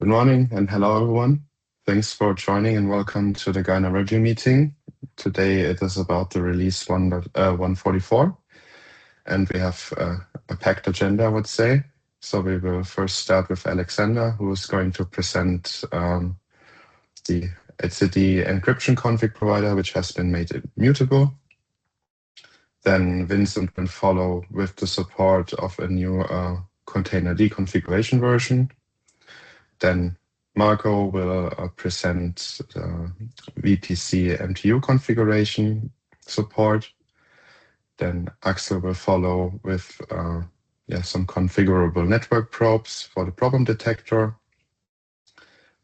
Good morning and hello everyone. Thanks for joining and welcome to the Gartner review meeting. Today it is about the release 1.144 and we have a packed agenda, I would say. So we will first start with Alexander, who is going to present the encryptionConfig provider, which has been made mutable. Then Vincent will follow with the support of a new containerd configuration version. Then Marco will present the VPC MTU configuration support. Then Axel will follow with some configurable network probes for the problem detector.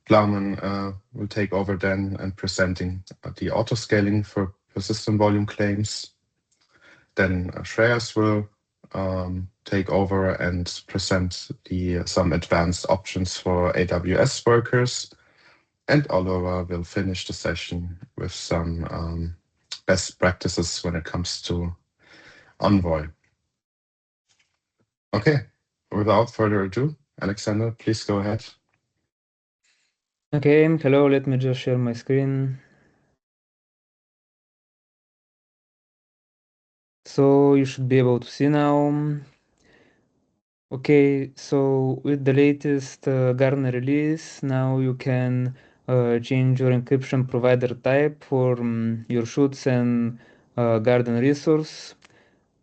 Plowman will take over then and presenting the autoscaling for PersistentVolumeClaims. Then Shreyas will take over and present some advanced options for AWS workers. And Oliver will finish the session with some best practices when it comes to Envoy. Okay, without further ado, Alexander, please go ahead. Okay, hello, let me just share my screen. So you should be able to see now. Okay, so with the latest Gartner release, now you can change your encryption provider type for your shoots and Garden resource.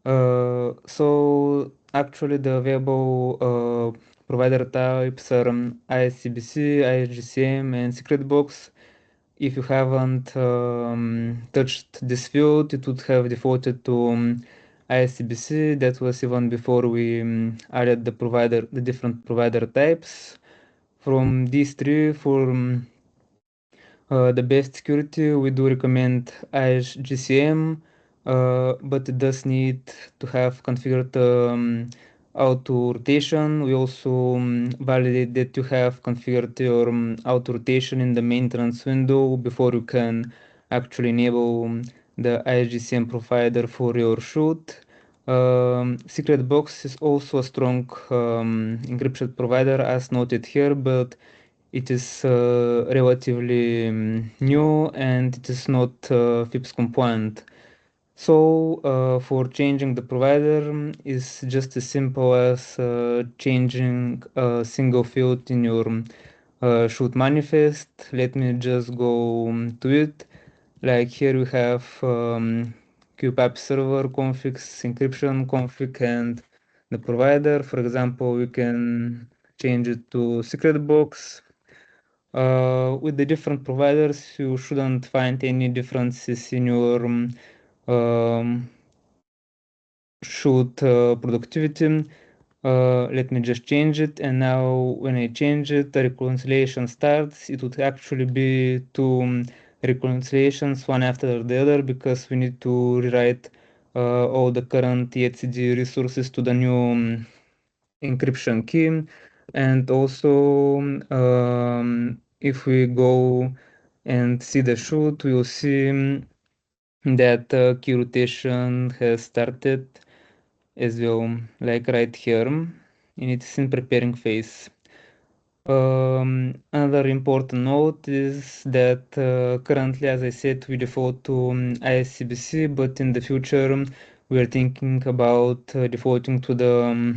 So actually the available provider types are ISCBC, ISGCM, and secret box. If you haven't touched this field, it would have defaulted to ISCBC. That was even before we added the different provider types. From these three, for the best security, we do recommend ISGCM, but it does need to have configured auto rotation. We also validate that you have configured your auto rotation in the maintenance window before you can actually enable the ISGCM provider for your shoot. Secret box is also a strong encryption provider as noted here, but it is relatively new and it is not FIPS compliant. So for changing the provider is just as simple as changing a single field in your shoot manifest. Let me just go to it. Like here we have QPAP server configs, encryption config, and the provider. For example, we can change it to secret box. With the different providers, you shouldn't find any differences in your shoot productivity. Let me just change it, and now when I change it, the reconciliation starts. It would actually be two reconciliations, one after the other, because we need to rewrite all the current etcd resources to the new encryption key. And also, if we go and see the shoot, we will see that key rotation has started as well, like right here, and it's in preparing phase. Another important note is that currently, as I said, we default to ISCBC, but in the future, we are thinking about defaulting to the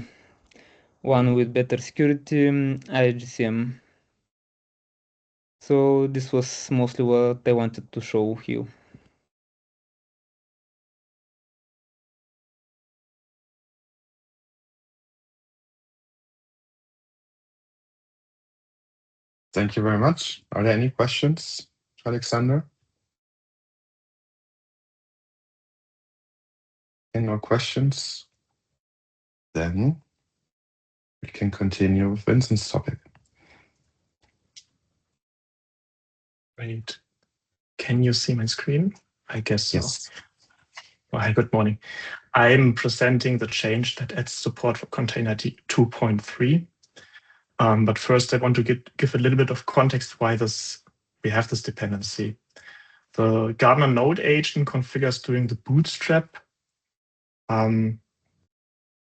one with better security, ISGCM. So this was mostly what I wanted to show you. Thank you very much. Are there any questions, Alexander? Any more questions? Then we can continue with Vincent's topic. Great. Can you see my screen? I guess so. Yes. Hi, good morning. I'm presenting the change that adds support for containerd 2.3. But first, I want to give a little bit of context why we have this dependency. The Gartner node agent configures during the bootstrap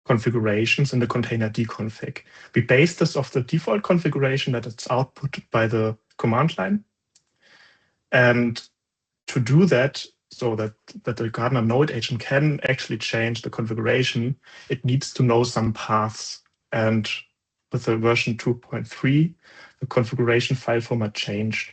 configurations in the containerd config. We base this off the default configuration that it's output by the command line. And to do that, so that the Gardener node agent can actually change the configuration, it needs to know some paths. And with the version 2.3, the configuration file format changed.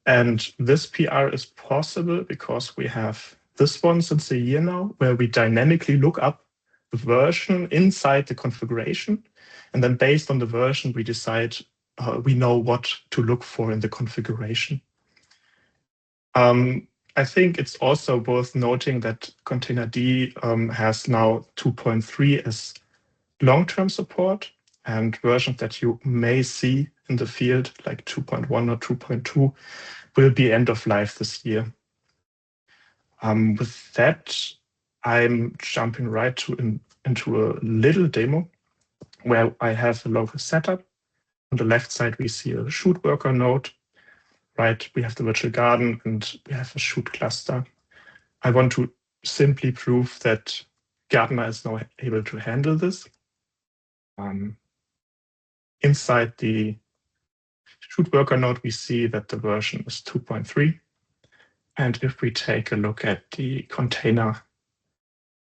And this PR is possible because we have this one since a year now, where we dynamically look up the version inside the configuration. And then based on the version, we decide, we know what to look for in the configuration. I think it's also worth noting that containerd has now 2.3 as long-term support, and versions that you may see in the field, like 2.1 or 2.2, will be end of life this year. With that, I'm jumping right into a little demo where I have a local setup. On the left side, we see a shoot worker node. Right, we have the virtual garden and we have a shoot cluster. I want to simply prove that Gardener is now able to handle this. Inside the shoot worker node, we see that the version is 2.3. And if we take a look at the container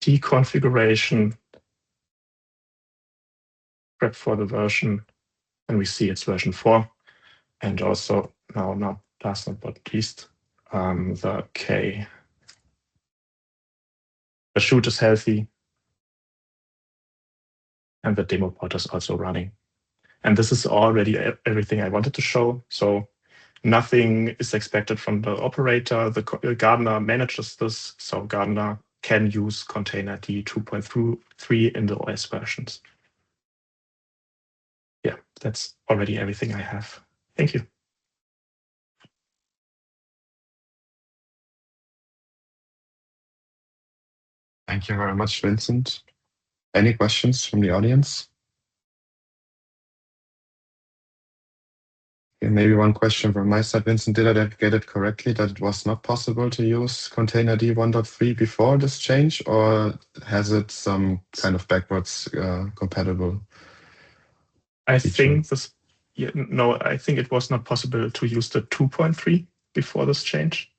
deconfiguration, prep for the version, and we see it's version 4. And also now, last but not least, the shoot is healthy, and the demo pod is also running. And this is already everything I wanted to show. So nothing is expected from the operator. The Gardener manages this, so Gardener can use containerd 2.3 in the OS versions. Yeah, that's already everything I have. Thank you. Thank you very much, Vincent. Any questions from the audience? Okay, maybe one question from my side. Vincent, did I get it correctly that it was not possible to use containerd 1.3 before this change, or has it some kind of backwards compatible? I think this, no, I think it was not possible to use the 2.3 before this change.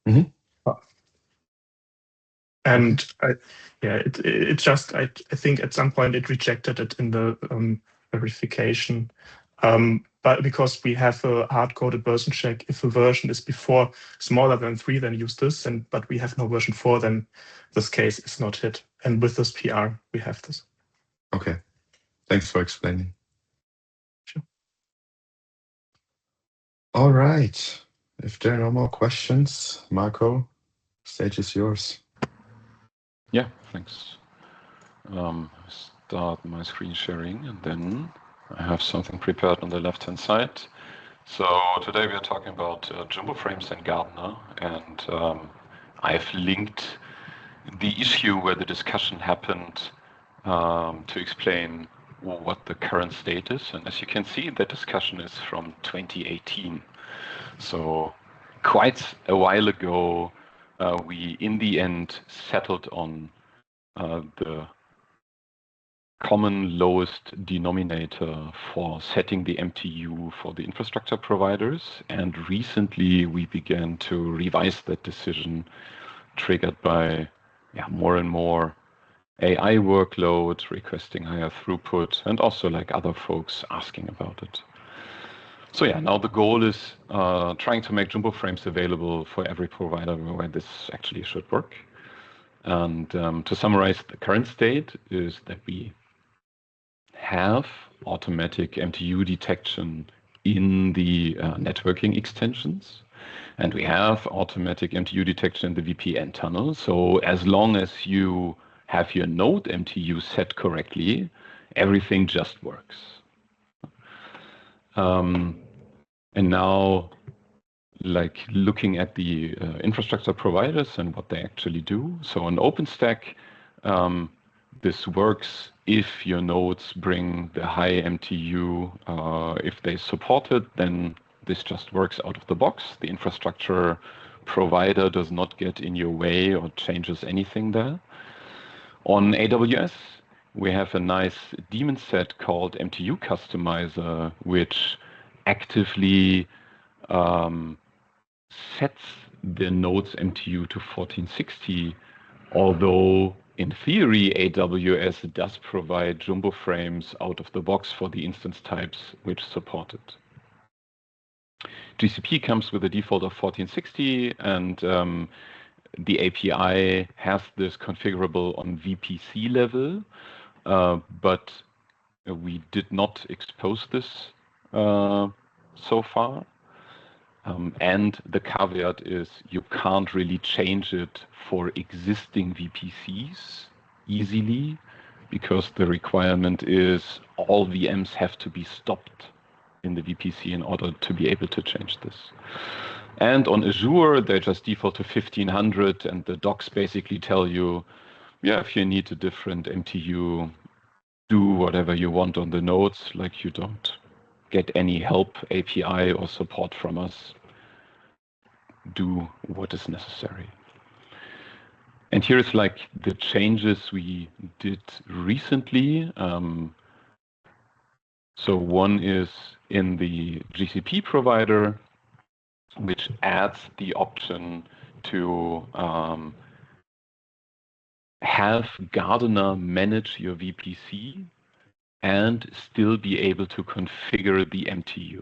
Mm-hmm. And it just, I think at some point it rejected it in the verification. But because we have a hard-coded version check, if a version is before smaller than 3, then use this. But we have no version 4, then this case is not hit. And with this PR, we have this. Okay. Thanks for explaining. Sure. All right. If there are no more questions, Marco, stage is yours. Yeah, thanks. Start my screen sharing, and then I have something prepared on the left-hand side. So today we are talking about Jumbo frames and Gardener, and I've linked the issue where the discussion happened to explain what the current state is. And as you can see, that discussion is from 2018. So quite a while ago, we in the end settled on the common lowest denominator for setting the MTU for the infrastructure providers. And recently we began to revise that decision, triggered by more and more AI workload requesting higher throughput, and also like other folks asking about it. So yeah, now the goal is trying to make Jumbo frames available for every provider where this actually should work. And to summarize, the current state is that we have automatic MTU detection in the networking extensions, and we have automatic MTU detection in the VPN tunnel. So as long as you have your node MTU set correctly, everything just works. And now, like looking at the infrastructure providers and what they actually do. So on OpenStack, this works if your nodes bring the high MTU. If they support it, then this just works out of the box. The infrastructure provider does not get in your way or changes anything there. On AWS, we have a nice daemon set called MTU Customizer, which actively sets the node's MTU to 1460, although in theory, AWS does provide jumbo frames out of the box for the instance types which support it. GCP comes with a default of 1460, and the API has this configurable on VPC level, but we did not expose this so far. And the caveat is you can't really change it for existing VPCs easily, because the requirement is all VMs have to be stopped in the VPC in order to be able to change this. And on Azure, they just default to 1500, and the docs basically tell you, yeah, if you need a different MTU, do whatever you want on the nodes, like you don't get any help, API, or support from us. Do what is necessary. And here's like the changes we did recently. So one is in the GCP provider, which adds the option to have Gardener manage your VPC and still be able to configure the MTU.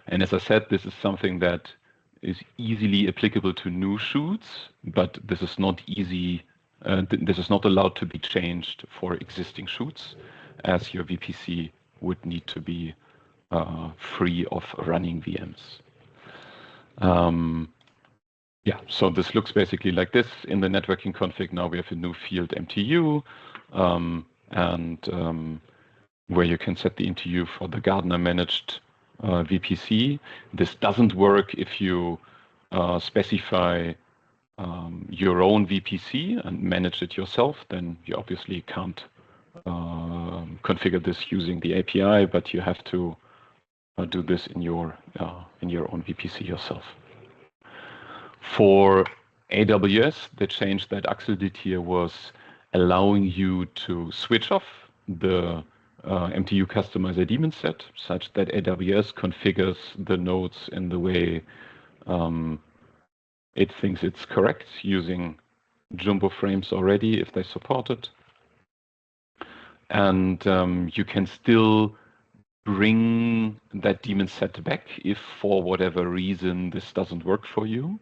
And as I said, this is something that is easily applicable to new shoots, but this is not easy. This is not allowed to be changed for existing shoots, as your VPC would need to be free of running VMs. Yeah, so this looks basically like this. In the networking config, now we have a new field MTU, and where you can set the MTU for the Gardener managed VPC. This doesn't work if you specify your own VPC and manage it yourself. Then you obviously can't configure this using the API, but you have to do this in your own VPC yourself. For AWS, the change that Axel did here was allowing you to switch off the MTU customizer daemon set, such that AWS configures the nodes in the way it thinks it's correct, using jumbo frames already if they support it. And you can still bring that daemon set back if for whatever reason this doesn't work for you.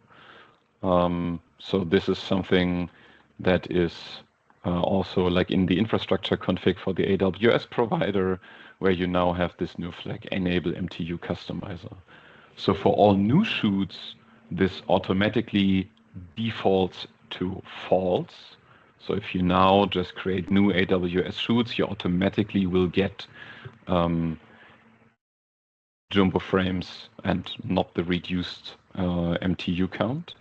So this is something that is also like in the infrastructure config for the AWS provider, where you now have this new flag, enable MTU customizer. So for all new shoots, this automatically defaults to false. So if you now just create new AWS shoots, you automatically will get jumbo frames and not the reduced MTU count.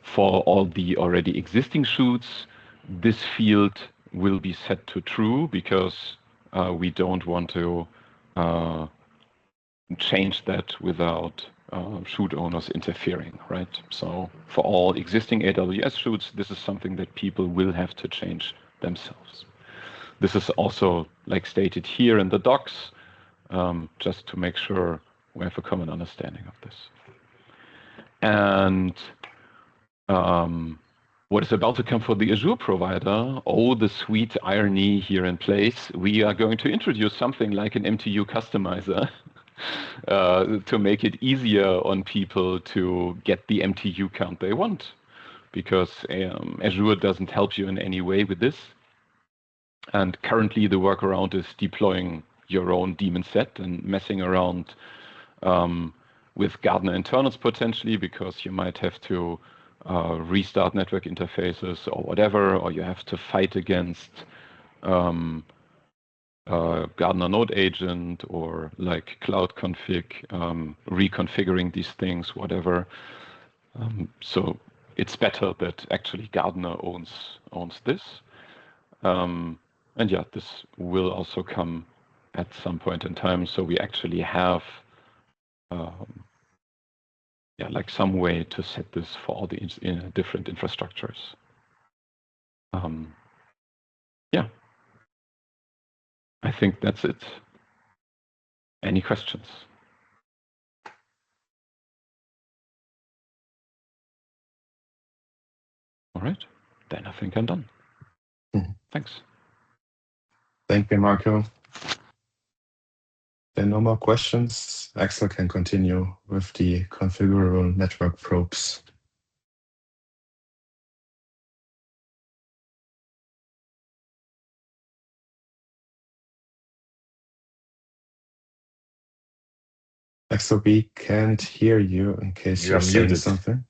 For all the already existing shoots, this field will be set to true, because we don't want to change that without shoot owners interfering, right? So for all existing AWS shoots, this is something that people will have to change themselves. This is also like stated here in the docs, just to make sure we have a common understanding of this. And what is about to come for the Azure provider? Oh, the sweet irony here in place. We are going to introduce something like an MTU customizer to make it easier on people to get the MTU count they want, because Azure doesn't help you in any way with this. And currently the workaround is deploying your own daemon set and messing around with Gardener internals potentially, because you might have to restart network interfaces or whatever, or you have to fight against Gardener node agent or like cloud config, reconfiguring these things, whatever. So it's better that actually Gardener owns this. And yeah, this will also come at some point in time. So we actually have yeah, like some way to set this for all the different infrastructures. Yeah. I think that's it. Any questions? All right, then I think I'm done. Thanks. Thank you, Marco. There are no more questions. Axel can continue with the configurable network probes. Axel, we can't hear you in case you're saying muted. something.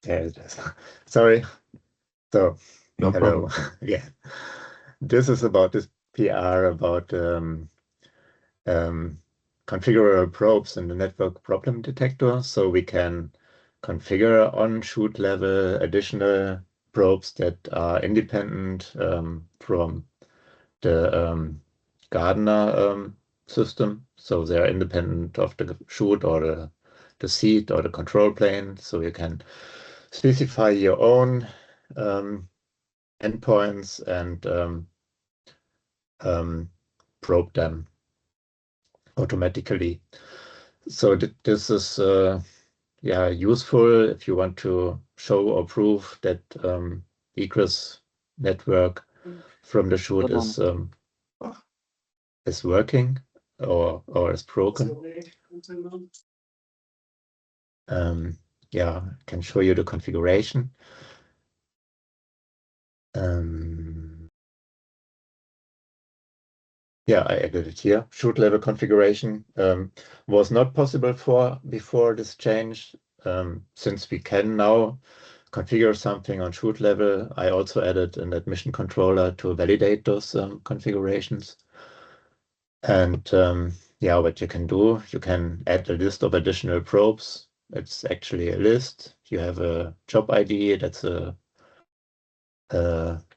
There it is. Sorry. So, No hello. problem. Yeah. This is about this PR about configurable probes in the network problem detector. So we can configure on shoot level additional probes that are independent from the Gardner system. So they're independent of the shoot or the seat or the control plane. So you can specify your own endpoints and probe them automatically. So this is useful if you want to show or prove that egress network from the shoot is working or is broken. I can show you the configuration. I added it here. Shoot level configuration was not possible before this change. Since we can now configure something on shoot level, I also added an admission controller to validate those configurations. And what you can do, you can add a list of additional probes. It's actually a list. You have a job ID, that's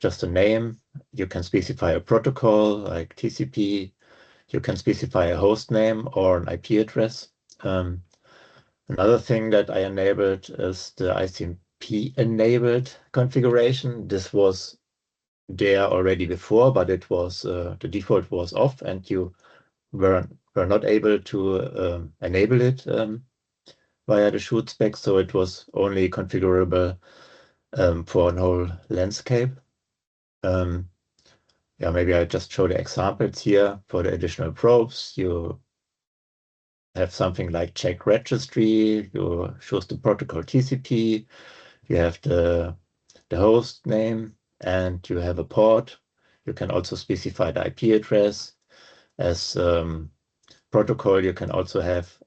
just a name. You can specify a protocol like TCP. You can specify a host name or an IP address. Another thing that I enabled is the ICMP enabled configuration. This was there already before, but it was the default was off, and you were not able to enable it via the shoot spec. So it was only configurable for a whole landscape. Maybe I just show the examples here for the additional probes. You have something like check registry, you choose the protocol TCP, you have the host name, and you have a port. You can also specify the IP address. As protocol, you can also have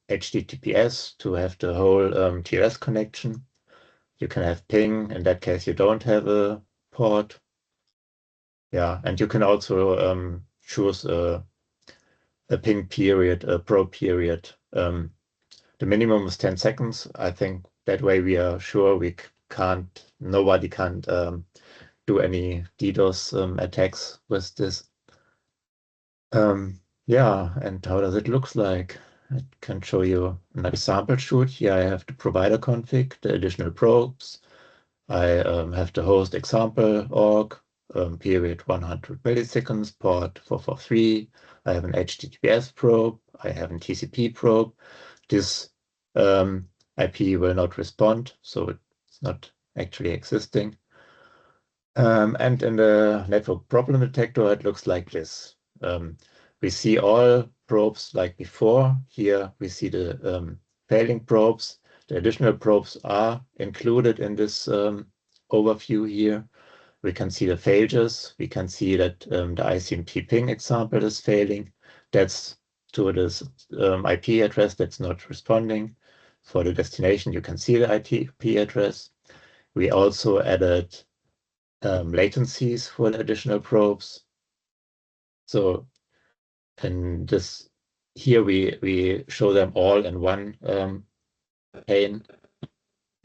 HTTPS to have the whole TLS connection. You can have ping. In that case, you don't have a port. And you can also choose a ping period, a probe period. The minimum is 10 seconds. I think that way we are sure nobody can do any DDoS attacks with this. And how does it look like? I can show you an example shoot. Here I have the provider config, the additional probes. I have the host example org, period 100 milliseconds, port 443. I have an HTTPS probe. I have a TCP probe. This IP will not respond, so it's not actually existing. And in the network problem detector, it looks like this. We see all probes like before. Here we see the failing probes. The additional probes are included in this overview here. We can see the failures. We can see that the ICMP ping example is failing. That's to this IP address that's not responding. For the destination, you can see the IP address. We also added latencies for the additional probes. So in this here we show them all in one pane.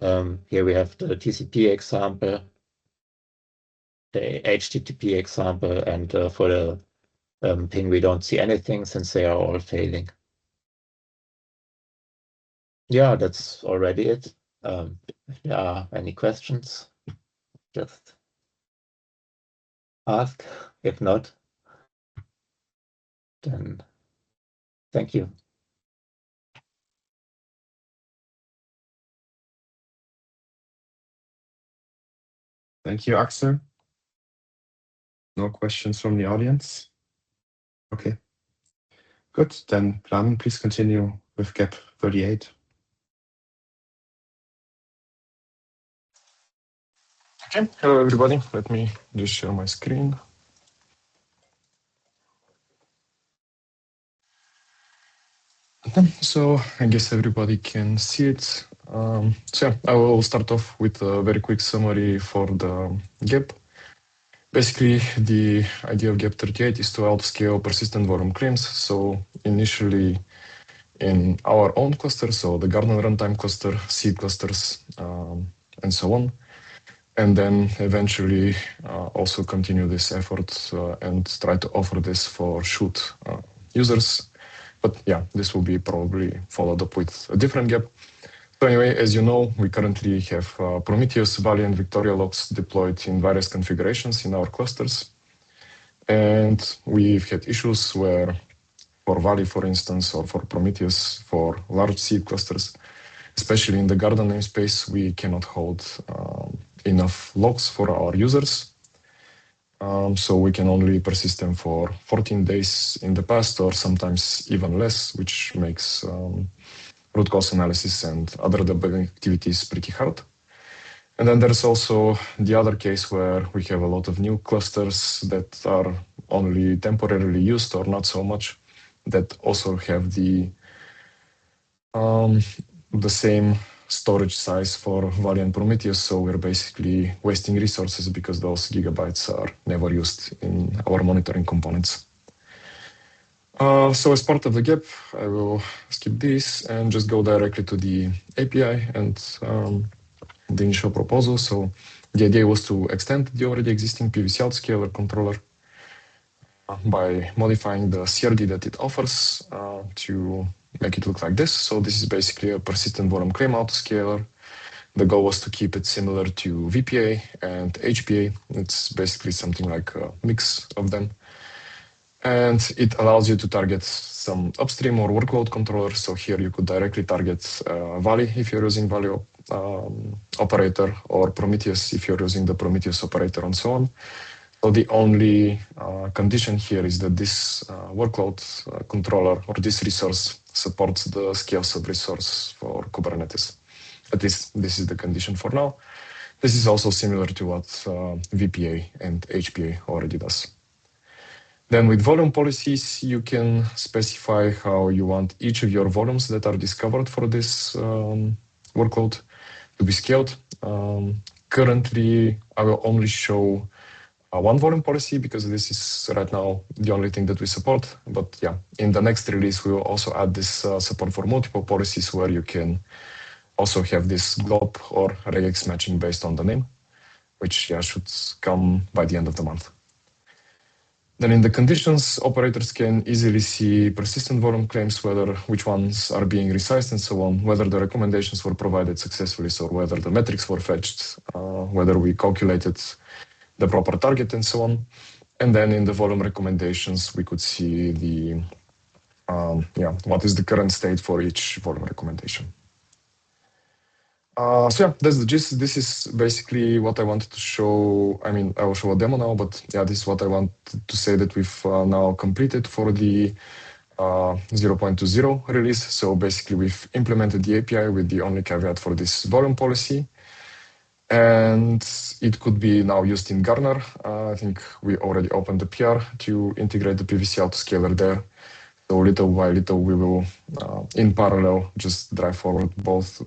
Here we have the TCP example, the HTTP example, and for the ping we don't see anything since they are all failing. Yeah, that's already it. If there are any questions, just ask. If not, then thank you. Thank you, Axel. No questions from the audience? Okay. Good. Then, Plamen, please continue with gap 38. Okay, hello everybody. Let me just share my screen. Okay, so I guess everybody can see it. So yeah, I will start off with a very quick summary for the gap. Basically, the idea of gap 38 is to autoscale persistent volume claims. So initially in our own cluster, so the Garden runtime cluster, seed clusters, and so on. And then eventually also continue this effort and try to offer this for shoot users. But yeah, this will be probably followed up with a different gap. So anyway, as you know, we currently have Prometheus, Valley, and Victoria logs deployed in various configurations in our clusters. And we've had issues where for Valley, for instance, or for Prometheus, for large seed clusters, especially in the Garden namespace, we cannot hold enough logs for our users. So we can only persist them for 14 days in the past, or sometimes even less, which makes root cause analysis and other debugging activities pretty hard. And then there's also the other case where we have a lot of new clusters that are only temporarily used or not so much, that also have the same storage size for Valley and Prometheus, so we're basically wasting resources because those gigabytes are never used in our monitoring components. So as part of the gap, I will skip this and just go directly to the API and the initial proposal. So the idea was to extend the already existing PVC autoscaler controller by modifying the CRD that it offers to make it look like this. So this is basically a persistent volume claim autoscaler. The goal was to keep it similar to VPA and HPA. It's basically something like a mix of them. And it allows you to target some upstream or workload controller. So here you could directly target Valley if you're using Valley operator, or Prometheus if you're using the Prometheus operator, and so on. So the only condition here is that this workload controller or this resource supports the scales of resource for Kubernetes. At least this is the condition for now. This is also similar to what VPA and HPA already does. Then with volume policies, you can specify how you want each of your volumes that are discovered for this workload to be scaled. Currently, I will only show one volume policy because this is right now the only thing that we support. But yeah, in the next release, we will also add this support for multiple policies where you can also have this glob or regex matching based on the name, which yeah, should come by the end of the month. Then in the conditions, operators can easily see persistent volume claims, which ones are being resized and so on, whether the recommendations were provided successfully, so whether the metrics were fetched, whether we calculated the proper target and so on. And then in the volume recommendations, we could see the what is the current state for each volume recommendation. So yeah, that's the gist. This is basically what I wanted to show. I mean, I will show a demo now, but yeah, this is what I wanted to say that we've now completed for the 0.20 release. So basically, we've implemented the API with the only caveat for this volume policy. And it could be now used in Garner. I think we already opened the PR to integrate the PVC autoscaler there. So little by little, we will, in parallel, just drive forward both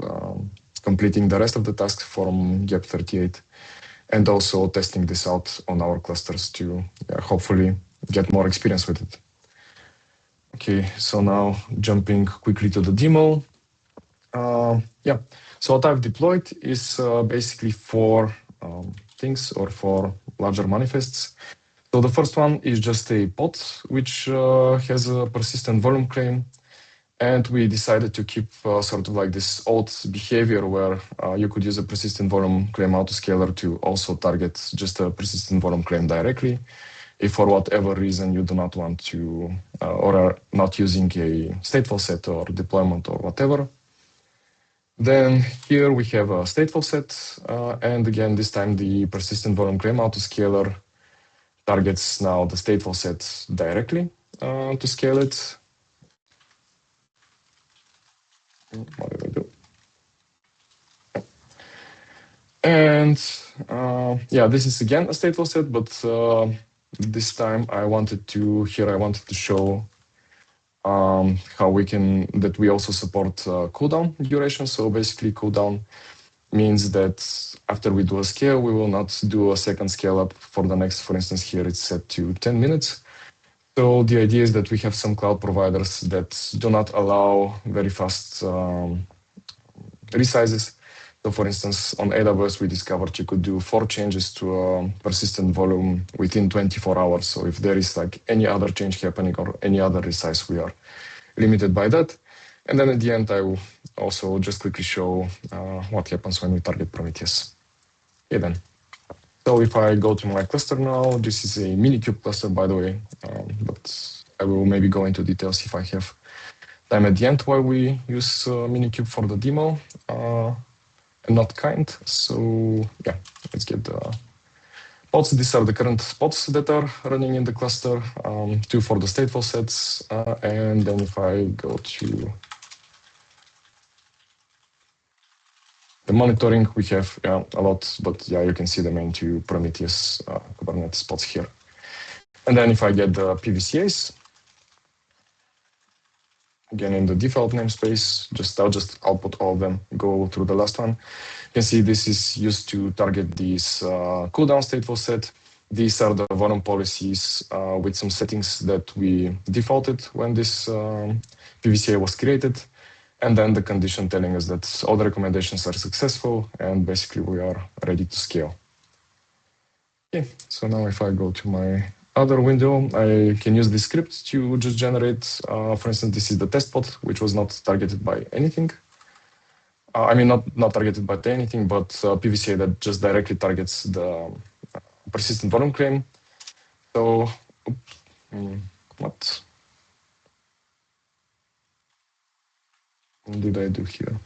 completing the rest of the tasks from gap 38 and also testing this out on our clusters to hopefully get more experience with it. Okay, so now jumping quickly to the demo. Yeah, so what I've deployed is basically 4 things or 4 larger manifests. So the first one is just a pod, which has a persistent volume claim. And we decided to keep sort of like this old behavior where you could use a persistent volume claim autoscaler to also target just a persistent volume claim directly. If for whatever reason you do not want to or are not using a stateful set or deployment or whatever, then here we have a stateful set. And again, this time the persistent volume claim autoscaler targets now the stateful set directly to scale it. What did I do? And yeah, this is again a stateful set, but this time I wanted to show how that we also support cooldown duration. So basically cooldown means that after we do a scale, we will not do a second scale up for the next, for instance, here it's set to 10 minutes. So the idea is that we have some cloud providers that do not allow very fast resizes. So for instance, on AWS, we discovered you could do 4 changes to a persistent volume within 24 hours. So if there is like any other change happening or any other resize, we are limited by that. And then at the end, I will also just quickly show what happens when we target Prometheus. Okay then. So if I go to my cluster now, this is a Minikube cluster, by the way, but I will maybe go into details if I have time at the end why we use Minikube for the demo. And not kind. So yeah, let's get the pods. These are the current pods that are running in the cluster, 2 for the stateful sets. And then if I go to the monitoring, we have a lot, but yeah, you can see the main 2 Prometheus Kubernetes pods here. And then if I get the PVCAs, again, in the default namespace, I'll just output all of them, go through the last one. You can see this is used to target this cooldown stateful set. These are the volume policies with some settings that we defaulted when this PVCA was created. And then the condition telling us that all the recommendations are successful and basically we are ready to scale. Okay, so now if I go to my other window, I can use this script to just generate, for instance, this is the test pod, which was not targeted by anything. I mean, not targeted by anything, but PVCA that just directly targets the persistent volume claim. So, what did I do here?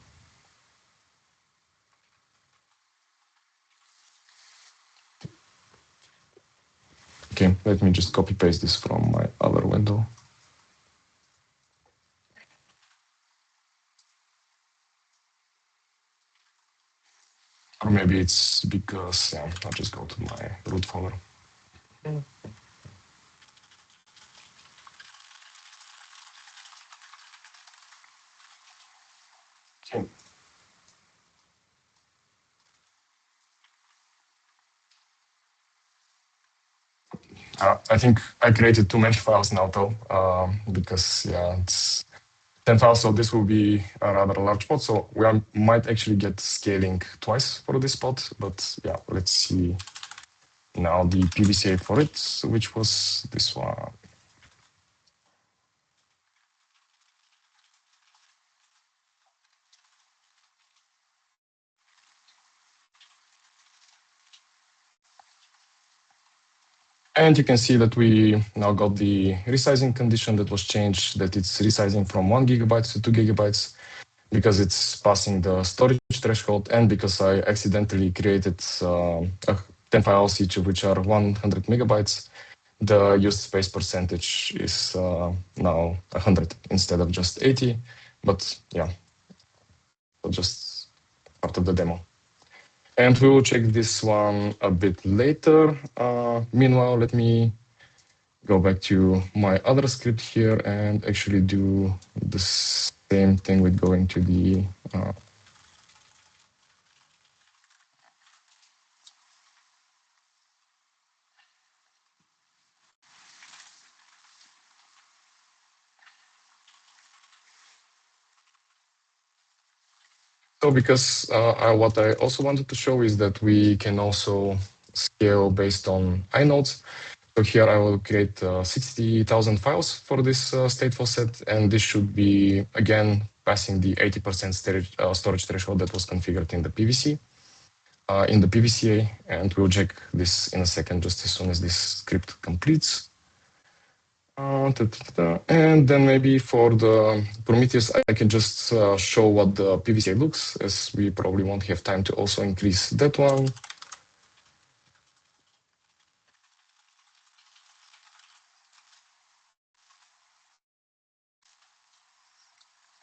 Okay, let me just copy paste this from my other window. Or maybe it's because, yeah, I'll just go to my root folder. Okay. I think I created too many files now though, because yeah, it's 10 files, so this will be a rather large pod. So we might actually get scaling twice for this pod, but yeah, let's see now the PVCA for it, which was this one. And you can see that we now got the resizing condition that was changed, that it's resizing from 1 GB to 2 GB because it's passing the storage threshold and because I accidentally created 10 files, each of which are 100 megabytes. The used space percentage is now 100 instead of just 80, but yeah, just part of the demo. And we will check this one a bit later. Meanwhile, let me go back to my other script here and actually do the same thing with going to the so because what I also wanted to show is that we can also scale based on inodes. So here I will create 60,000 files for this stateful set, and this should be, again, passing the 80% storage threshold that was configured in the PVC, in the PVCA, and we'll check this in a second, just as soon as this script completes. And then maybe for the Prometheus, I can just show what the PVCA looks, as we probably won't have time to also increase that one.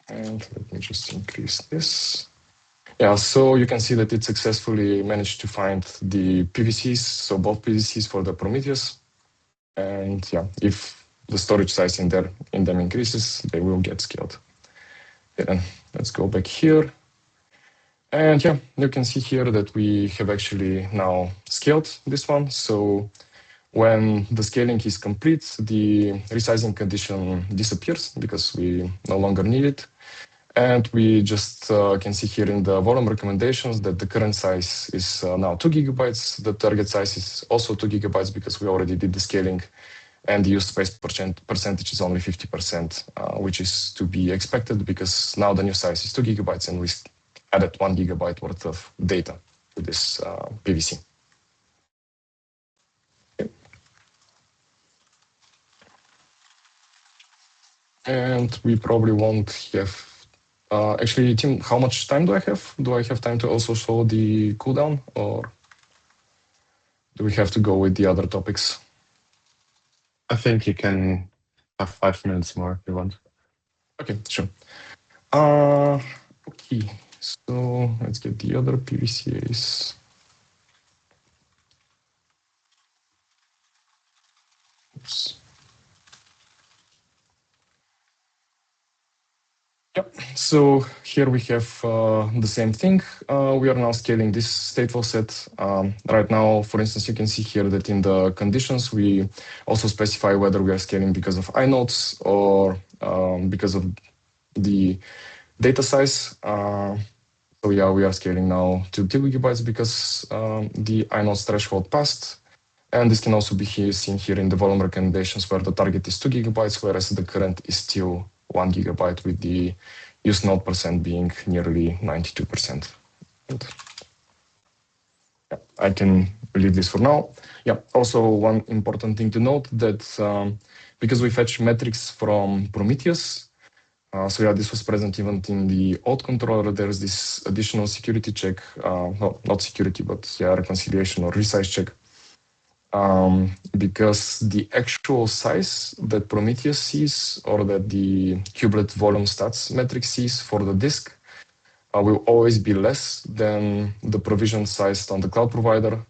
And let me just increase this. Yeah, so you can see that it successfully managed to find the PVCs, so both PVCs for the Prometheus. And yeah, if the storage size in them increases, they will get scaled. Okay, then let's go back here. And yeah, you can see here that we have actually now scaled this one. So when the scaling is complete, the resizing condition disappears because we no longer need it. And we just can see here in the volume recommendations that the current size is now 2 gigabytes. The target size is also 2 gigabytes because we already did the scaling, and the use space percentage is only 50%, which is to be expected because now the new size is 2 gigabytes and we added 1 gigabyte worth of data to this PVC. Okay. And we probably won't have actually, Tim, how much time do I have? Do I have time to also show the cooldown, or do we have to go with the other topics? I think you can have 5 minutes more if you want. Okay, sure. Okay, so let's get the other PVCAs. Oops. Yep, so here we have the same thing. We are now scaling this stateful set. Right now, for instance, you can see here that in the conditions, we also specify whether we are scaling because of inodes or because of the data size. So yeah, we are scaling now to 2 gigabytes because the inodes threshold passed. And this can also be seen here in the volume recommendations where the target is 2 gigabytes, whereas the current is still 1 gigabyte with the use node percent being nearly 92%. And yeah, I can leave this for now. Yeah, also one important thing to note that because we fetch metrics from Prometheus, so yeah, this was present even in the auth controller. There's this additional security check, no, not security, but yeah, reconciliation or resize check. Because the actual size that Prometheus sees or that the kubelet volume stats metric sees for the disk will always be less than the provision size on the cloud provider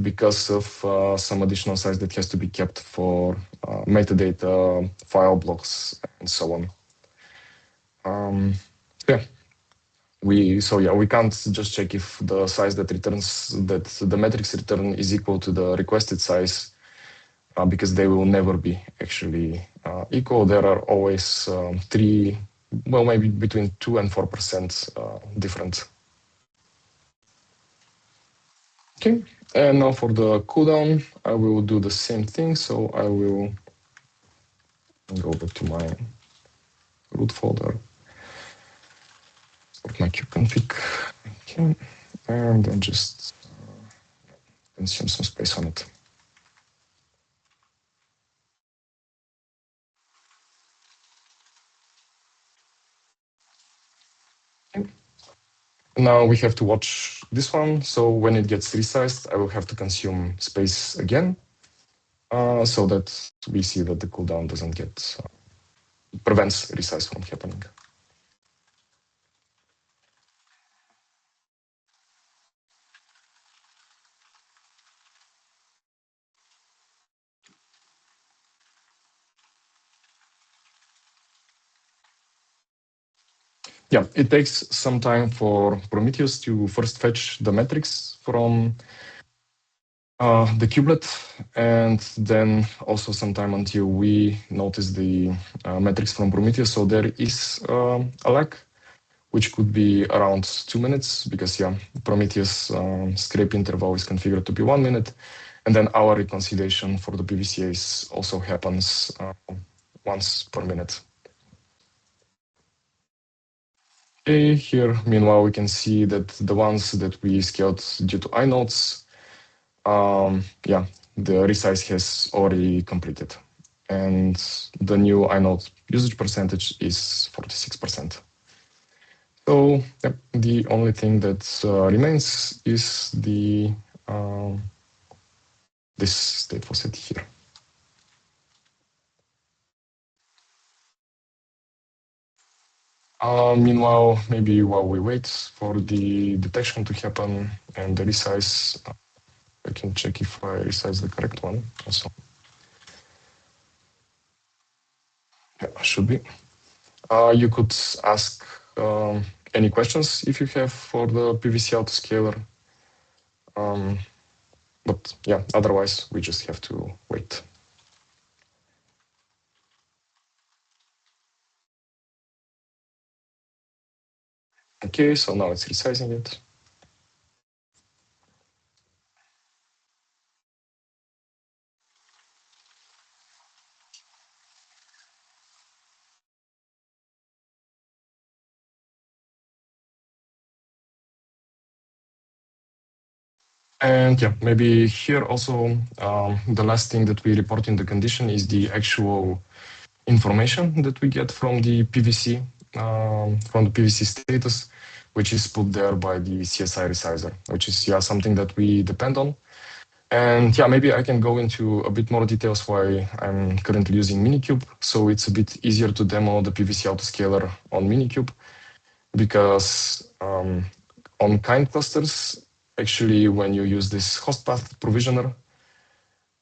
because of some additional size that has to be kept for metadata, file blocks, and so on. Yeah. We can't just check if the size that returns, that the metrics return is equal to the requested size, because they will never be actually equal. There are always maybe between 2 and 4% different. Okay, and now for the cooldown, I will do the same thing. So I will go back to my root folder. My config, okay, and then just consume some space on it. Okay. Now we have to watch this one. So when it gets resized, I will have to consume space again, so that we see that the cooldown doesn't get prevents resize from happening. Yeah, it takes some time for Prometheus to first fetch the metrics from the kubelet, and then also some time until we notice the metrics from Prometheus. So there is a lag, which could be around 2 minutes because yeah, Prometheus scrape interval is configured to be 1 minute. And then our reconciliation for the PVCAs also happens once per minute. Okay, here, meanwhile, we can see that the ones that we scaled due to inodes, yeah, the resize has already completed. And the new inode usage percentage is 46%. So yeah, the only thing that remains is the this stateful set here. Meanwhile, maybe while we wait for the detection to happen and the resize, I can check if I resize the correct one also. Yeah, should be. You could ask any questions if you have for the PVC autoscaler. But yeah, otherwise we just have to wait. Okay, so now it's resizing it. And yeah, maybe here also, the last thing that we report in the condition is the actual information that we get from the PVC, status, which is put there by the CSI resizer, which is something that we depend on. And yeah, maybe I can go into a bit more details why I'm currently using Minikube. So it's a bit easier to demo the PVC autoscaler on Minikube because on kind clusters, actually, when you use this host path provisioner,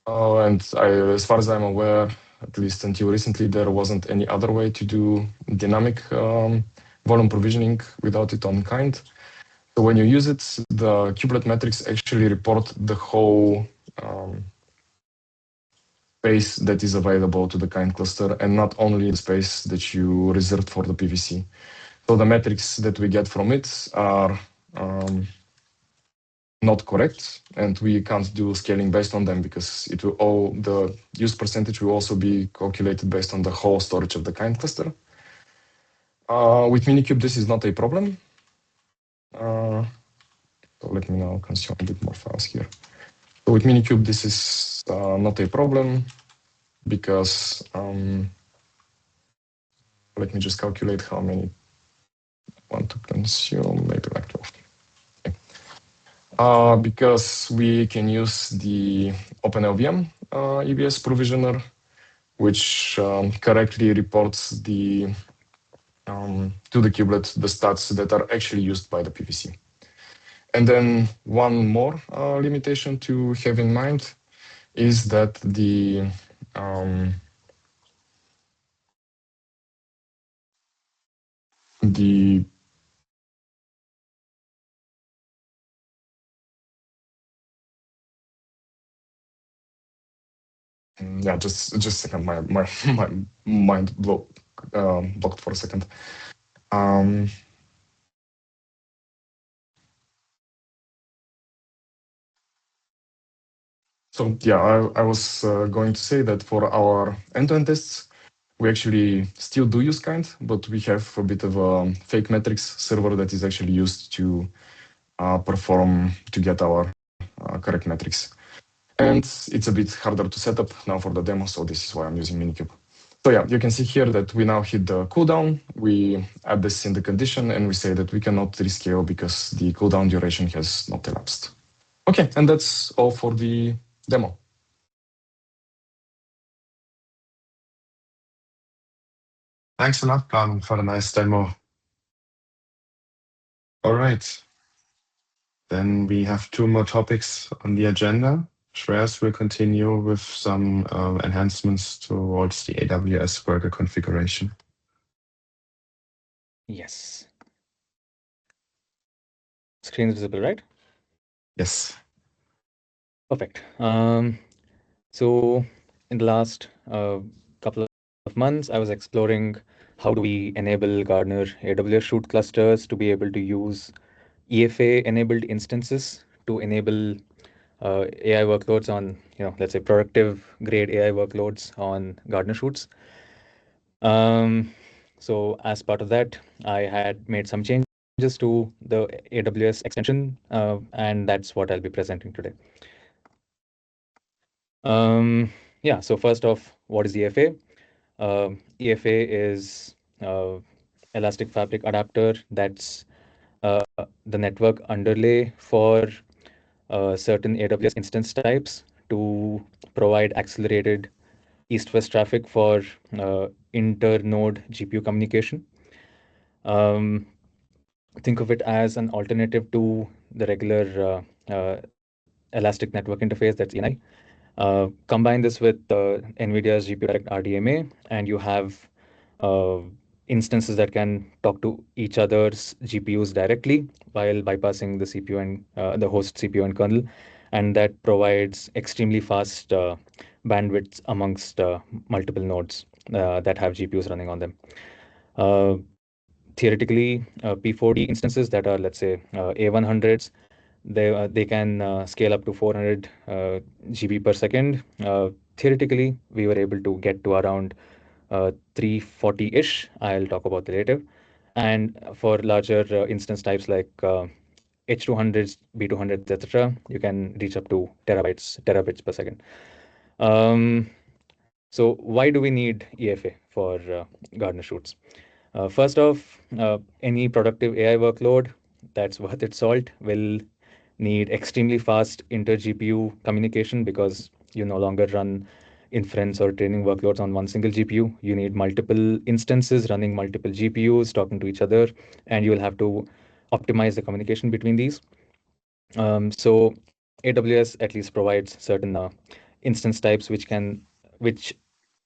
and as far as I'm aware, at least until recently, there wasn't any other way to do dynamic volume provisioning without it on kind. So when you use it, the kubelet metrics actually report the whole space that is available to the kind cluster and not only the space that you reserved for the PVC. So the metrics that we get from it are not correct, and we can't do scaling based on them because it will the use percentage will also be calculated based on the whole storage of the kind cluster. With Minikube, this is not a problem. So let me now consume a bit more files here. So with Minikube, this is not a problem because let me just calculate how many I want to consume, maybe like 12. Because we can use the OpenLVM EBS provisioner, which correctly reports the to the kubelet the stats that are actually used by the PVC. And then one more limitation to have in mind is that the yeah, just a second. My mind blocked for a second. So yeah, I was going to say that for our end-to-end tests, we actually still do use kind, but we have a bit of a fake metrics server that is actually used to perform to get our correct metrics. And it's a bit harder to set up now for the demo, so this is why I'm using Minikube. So yeah, you can see here that we now hit the cooldown. We add this in the condition and we say that we cannot rescale because the cooldown duration has not elapsed. Okay, and that's all for the demo. Thanks a lot, Plan, for the nice demo. All right. Then we have two more topics on the agenda. Shreyas will continue with some enhancements towards the AWS worker configuration. Yes. Screen is visible, right? Yes. Perfect. So in the last couple of months, I was exploring how do we enable Gardener AWS root clusters to be able to use EFA-enabled instances to enable AI workloads on, let's say productive grade AI workloads on Gardener shoots. So as part of that, I had made some changes to the AWS extension, and that's what I'll be presenting today. Yeah, so first off, what is EFA? EFA is Elastic Fabric Adapter. That's the network underlay for certain AWS instance types to provide accelerated east-west traffic for inter-node GPU communication. Think of it as an alternative to the regular Elastic Network Interface, that's ENI. Combine this with NVIDIA's GPU Direct RDMA, and you have instances that can talk to each other's GPUs directly while bypassing the CPU and the host CPU and kernel, and that provides extremely fast bandwidths amongst multiple nodes that have GPUs running on them. Theoretically, P4D instances that are, let's say, A100s, they can scale up to 400 GB per second. Theoretically, we were able to get to around 340-ish. I'll talk about the later. And for larger instance types like H200s, B200s, etc., you can reach up to terabits per second. So why do we need EFA for Gardener shoots? First off, any productive AI workload that's worth its salt will need extremely fast inter-GPU communication because you no longer run inference or training workloads on one single GPU. You need multiple instances running multiple GPUs talking to each other, and you will have to optimize the communication between these. So AWS at least provides certain instance types which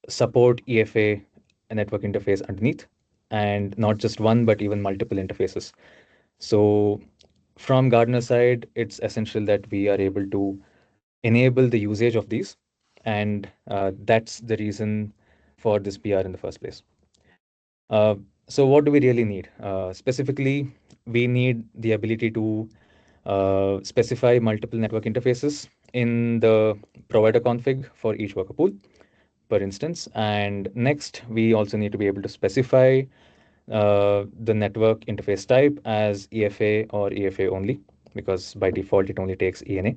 support EFA network interface underneath, and not just one, but even multiple interfaces. So from Gardener side, it's essential that we are able to enable the usage of these, and that's the reason for this PR in the first place. So what do we really need? Specifically, we need the ability to specify multiple network interfaces in the provider config for each worker pool, per instance. And next, we also need to be able to specify the network interface type as EFA or EFA only, because by default, it only takes ENA.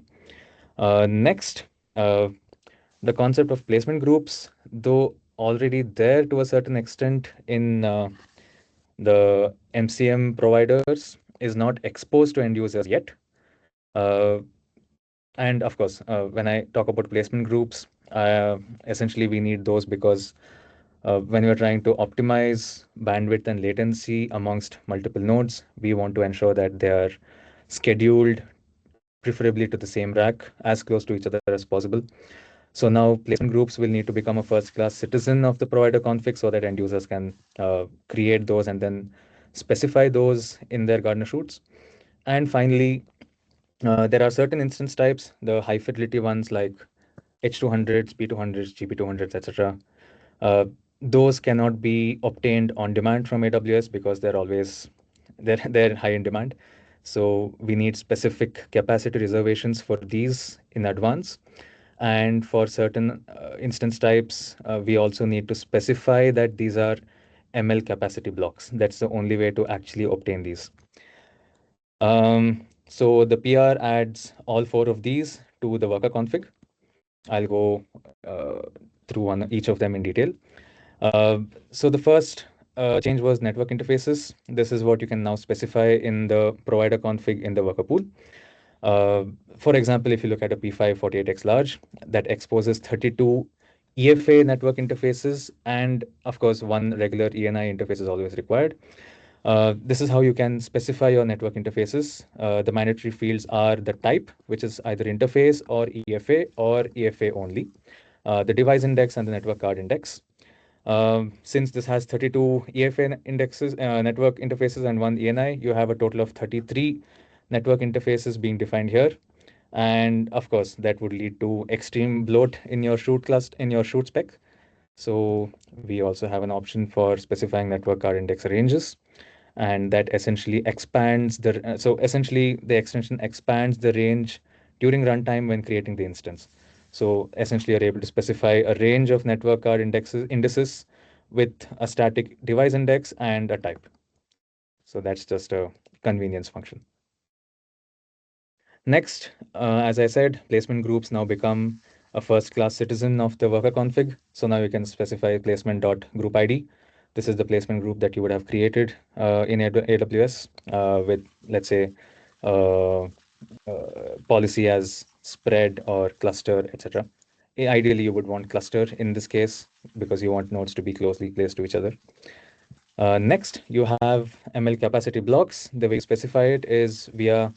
Next, the concept of placement groups, though already there to a certain extent in the MCM providers, is not exposed to end users yet. And of course, when I talk about placement groups, essentially we need those because when we're trying to optimize bandwidth and latency amongst multiple nodes, we want to ensure that they are scheduled preferably to the same rack, as close to each other as possible. So now placement groups will need to become a first-class citizen of the provider config so that end users can create those and then specify those in their Gardener shoots. And finally, there are certain instance types, the high fidelity ones like H200s, B200s, GB200s, etc. Those cannot be obtained on demand from AWS because they're high in demand. So we need specific capacity reservations for these in advance. And for certain instance types, we also need to specify that these are ML capacity blocks. That's the only way to actually obtain these. So the PR adds all four of these to the worker config. I'll go through each of them in detail. So the first change was network interfaces. This is what you can now specify in the provider config in the worker pool. For example, if you look at a P548X large, that exposes 32 EFA network interfaces, and of course, one regular ENI interface is always required. This is how you can specify your network interfaces. The mandatory fields are the type, which is either interface or EFA only, the device index and the network card index. Since this has 32 EFA indexes, network interfaces and one ENI, you have a total of 33 network interfaces being defined here. And of course, that would lead to extreme bloat in your shoot spec. So we also have an option for specifying network card index ranges, and that essentially expands the. So essentially, the extension expands the range during runtime when creating the instance. So essentially, you're able to specify a range of network card indices with a static device index and a type. So that's just a convenience function. Next, as I said, placement groups now become a first-class citizen of the worker config. So now you can specify placement.groupID. This is the placement group that you would have created in AWS with, let's say, policy as spread or cluster, etc. Ideally, you would want cluster in this case because you want nodes to be closely placed to each other. Next, you have ML capacity blocks. The way you specify it is via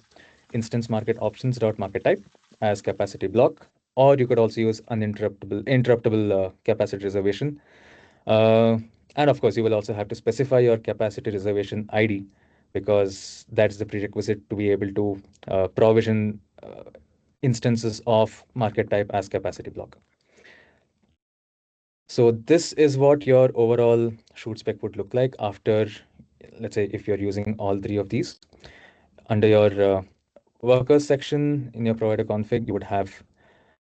instance market options.market_type as capacity block, or you could also use interruptible capacity reservation. And of course, you will also have to specify your capacity reservation ID because that's the prerequisite to be able to provision instances of market type as capacity block. So this is what your overall shoot spec would look like after, let's say, if you're using all three of these. Under your workers section in your provider config, you would have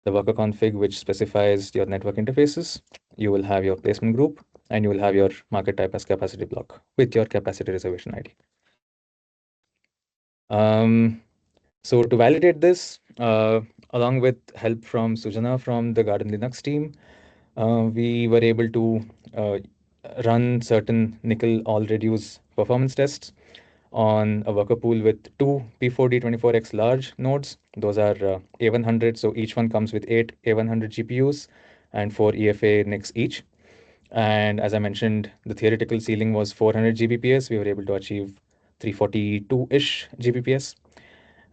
the worker config, which specifies your network interfaces. You will have your placement group, and you will have your market type as capacity block with your capacity reservation ID. So to validate this, along with help from Sujana from the Garden Linux team, we were able to run certain nickel all reduce performance tests on a worker pool with two P4D24X large nodes. Those are A100, so each one comes with 8 A100 GPUs and 4 EFA NICs each. And as I mentioned, the theoretical ceiling was 400 Gbps. We were able to achieve 342-ish Gbps.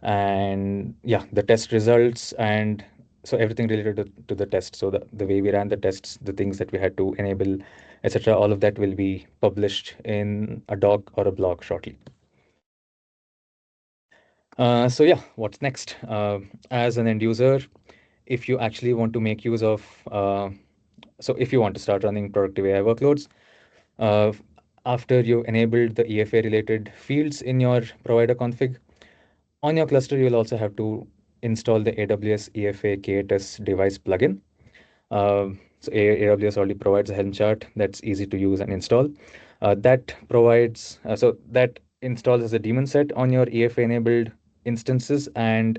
And yeah, the test results and so everything related to the test. So the way we ran the tests, the things that we had to enable, etc., all of that will be published in a doc or a blog shortly. So yeah, what's next? As an end user, if you actually want to make use of, so if you want to start running productive AI workloads, after you enabled the EFA related fields in your provider config, on your cluster, you will also have to install the AWS EFA K8s device plugin. So AWS already provides a Helm chart that's easy to use and install. That provides, so that installs as a daemon set on your EFA enabled instances and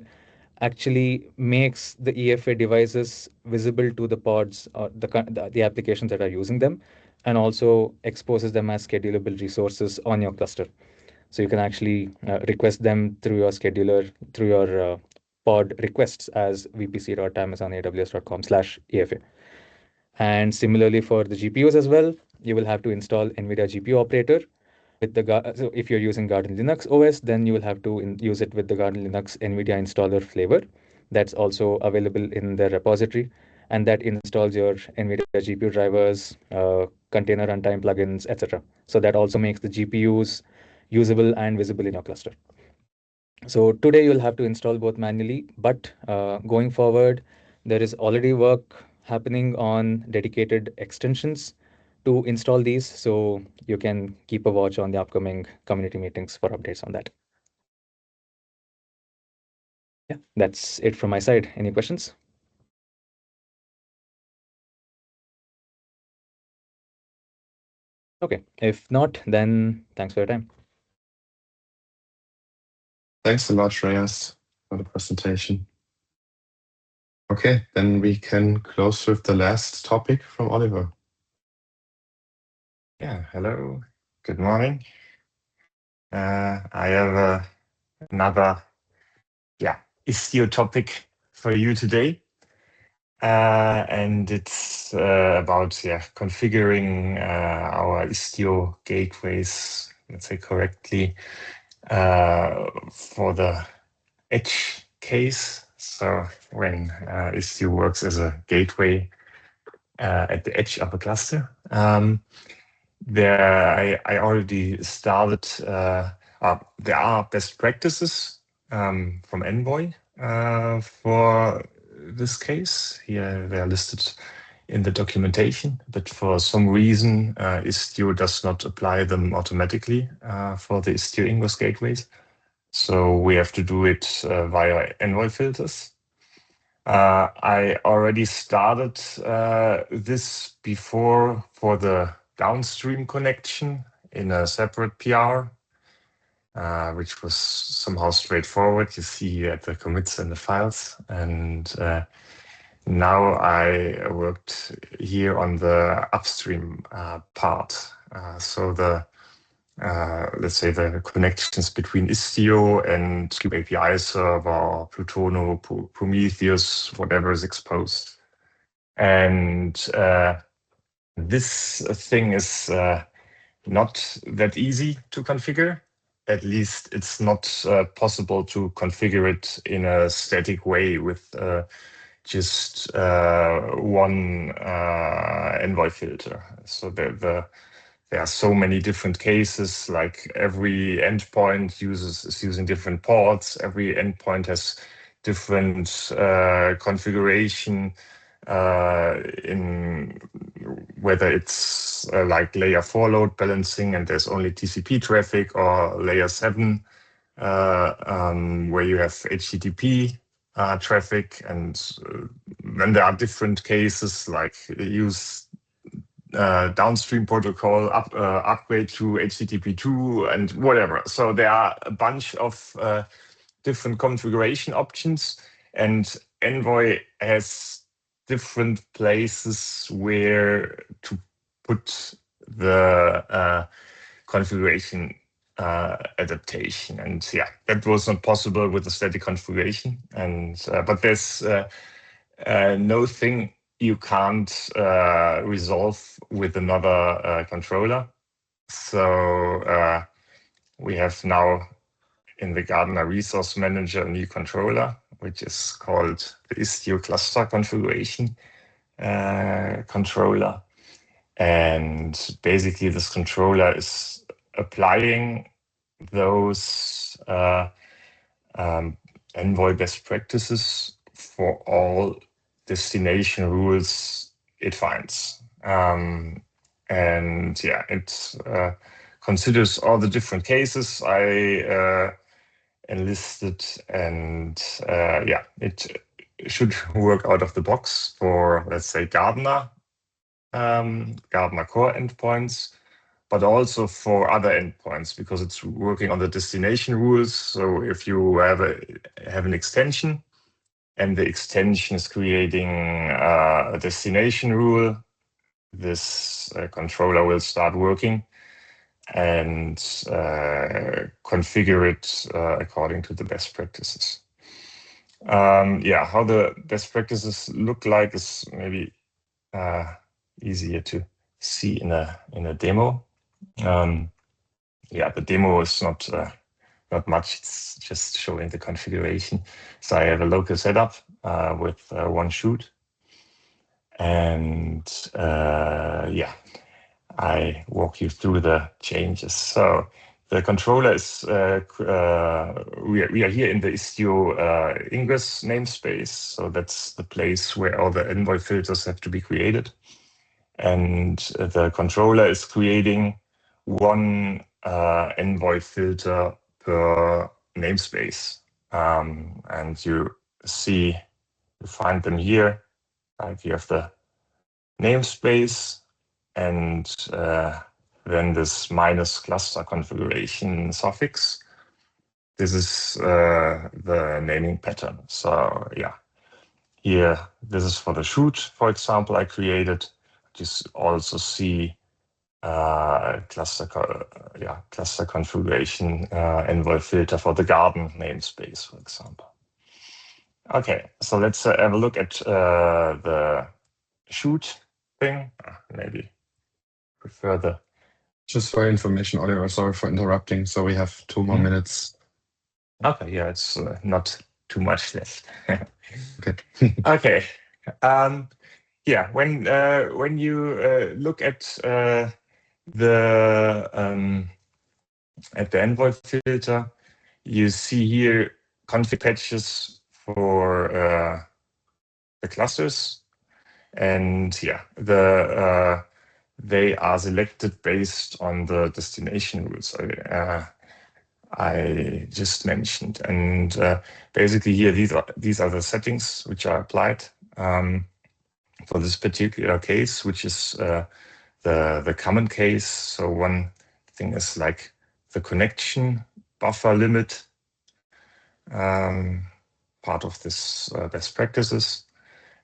actually makes the EFA devices visible to the pods or the applications that are using them, and also exposes them as schedulable resources on your cluster. So you can actually request them through your scheduler, through your pod requests as vpc.amazonaws.com/EFA. And similarly for the GPUs as well, you will have to install NVIDIA GPU operator with the so if you're using Garden Linux OS, then you will have to use it with the Garden Linux NVIDIA installer flavor. That's also available in their repository, and that installs your NVIDIA GPU drivers, container runtime plugins, etc. So that also makes the GPUs usable and visible in your cluster. So today you'll have to install both manually, but going forward, there is already work happening on dedicated extensions to install these. So you can keep a watch on the upcoming community meetings for updates on that. Yeah, that's it from my side. Any questions? Okay, if not, then thanks for your time. Thanks a lot, Reyes, for the presentation. Okay, then we can close with the last topic from Oliver. Yeah, hello, good morning. I have another Istio topic for you today. And it's about configuring our Istio gateways, let's say correctly, for the edge case. So when Istio works as a gateway at the edge of a cluster. There, I already started. There are best practices from Envoy for this case. Here they are listed in the documentation, but for some reason, Istio does not apply them automatically for the Istio Ingress gateways. So we have to do it via Envoy filters. I already started this before for the downstream connection in a separate PR, which was somehow straightforward. You see at the commits and the files. And now I worked here on the upstream part. So the let's say the connections between Istio and Cube API server, Plutono, Prometheus, whatever is exposed. And this thing is not that easy to configure. At least it's not possible to configure it in a static way with just one Envoy filter. So there are so many different cases, like every endpoint is using different ports. Every endpoint has different configuration in whether it's like layer 4 load balancing and there's only TCP traffic, or layer 7 where you have HTTP traffic. And then there are different cases, like use downstream protocol upgrade to HTTP2 and whatever. So there are a bunch of different configuration options, and Envoy has different places where to put the configuration adaptation. And yeah, that was not possible with the static configuration. And but there's no thing you can't resolve with another controller. So we have now in the Gardener Resource Manager a new controller, which is called the Istio Cluster Configuration controller. And basically this controller is applying those Envoy best practices for all destination rules it finds. And yeah, it considers all the different cases I enlisted, and yeah, it should work out of the box for, let's say, Gardener core endpoints, but also for other endpoints, because it's working on the destination rules. So if you have an extension, and the extension is creating a destination rule, this controller will start working and configure it according to the best practices. Yeah, how the best practices look like is maybe easier to see in a demo. Yeah, the demo is not much. It's just showing the configuration. So I have a local setup with one shoot, and yeah, I walk you through the changes. So the controller is we are here in the Istio Ingress namespace. So that's the place where all the Envoy filters have to be created, and the controller is creating one Envoy filter per namespace. And you find them here. Like you have the namespace, and then this minus cluster configuration suffix. This is the naming pattern. So yeah, here, this is for the shoot, for example, I created. You also see cluster configuration Envoy filter for the garden namespace, for example. Okay, so let's have a look at the shoot thing. Maybe prefer the. Just for information, Oliver, sorry for interrupting. So we have 2 more minutes. Okay, yeah, it's not too much left. Okay. Okay. Yeah, when you look at the Envoy filter, you see here config patches for the clusters, and yeah, they are selected based on the destination rules. I just mentioned. And basically here, these are the settings which are applied for this particular case, which is the common case. So one thing is like the connection buffer limit, part of this best practices,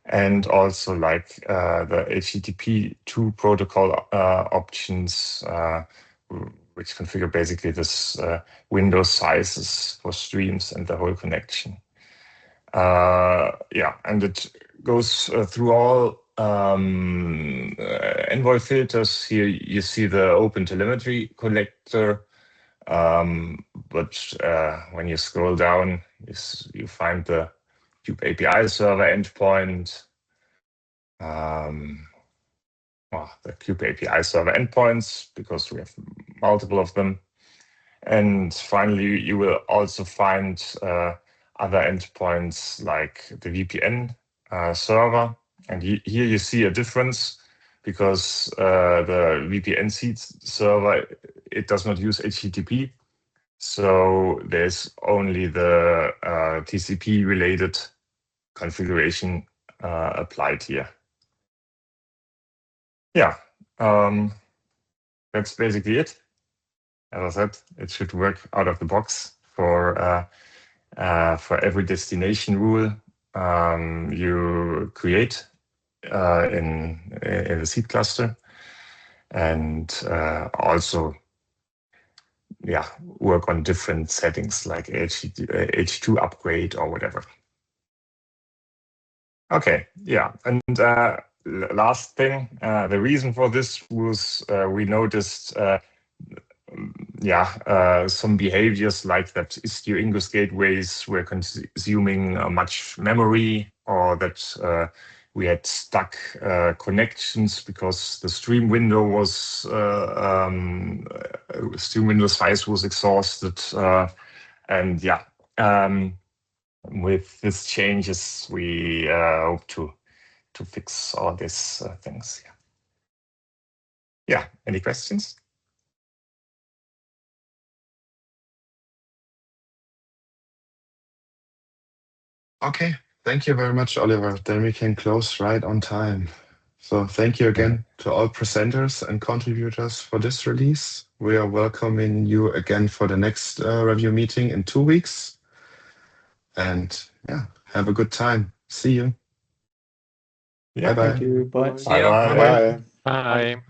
and also like the HTTP2 protocol options, which configure basically this window sizes for streams and the whole connection. Yeah, and it goes through all Envoy filters. Here you see the open telemetry collector, but when you scroll down, you find the Kube API server endpoint, the Kube API server endpoints, because we have multiple of them. And finally, you will also find other endpoints like the VPN server. And here you see a difference, because the VPN seed server, it does not use HTTP. So there's only the TCP related configuration applied here. Yeah, that's basically it. As I said, it should work out of the box for every destination rule you create in the seed cluster, and also, yeah, work on different settings like H2 upgrade or whatever. Okay, yeah, and last thing, the reason for this was we noticed some behaviors like that Istio Ingress gateways were consuming much memory, or that we had stuck connections because the stream window was stream window size was exhausted, and yeah, with these changes we hope to fix all these things. Yeah, any questions? Okay, thank you very much, Oliver. Then we can close right on time. So thank you again to all presenters and contributors for this release. We are welcoming you again for the next review meeting in 2 weeks. And yeah, have a good time. See you. Yeah, Bye-bye. Thank you. Bye. See you. Bye-bye. Bye. Bye.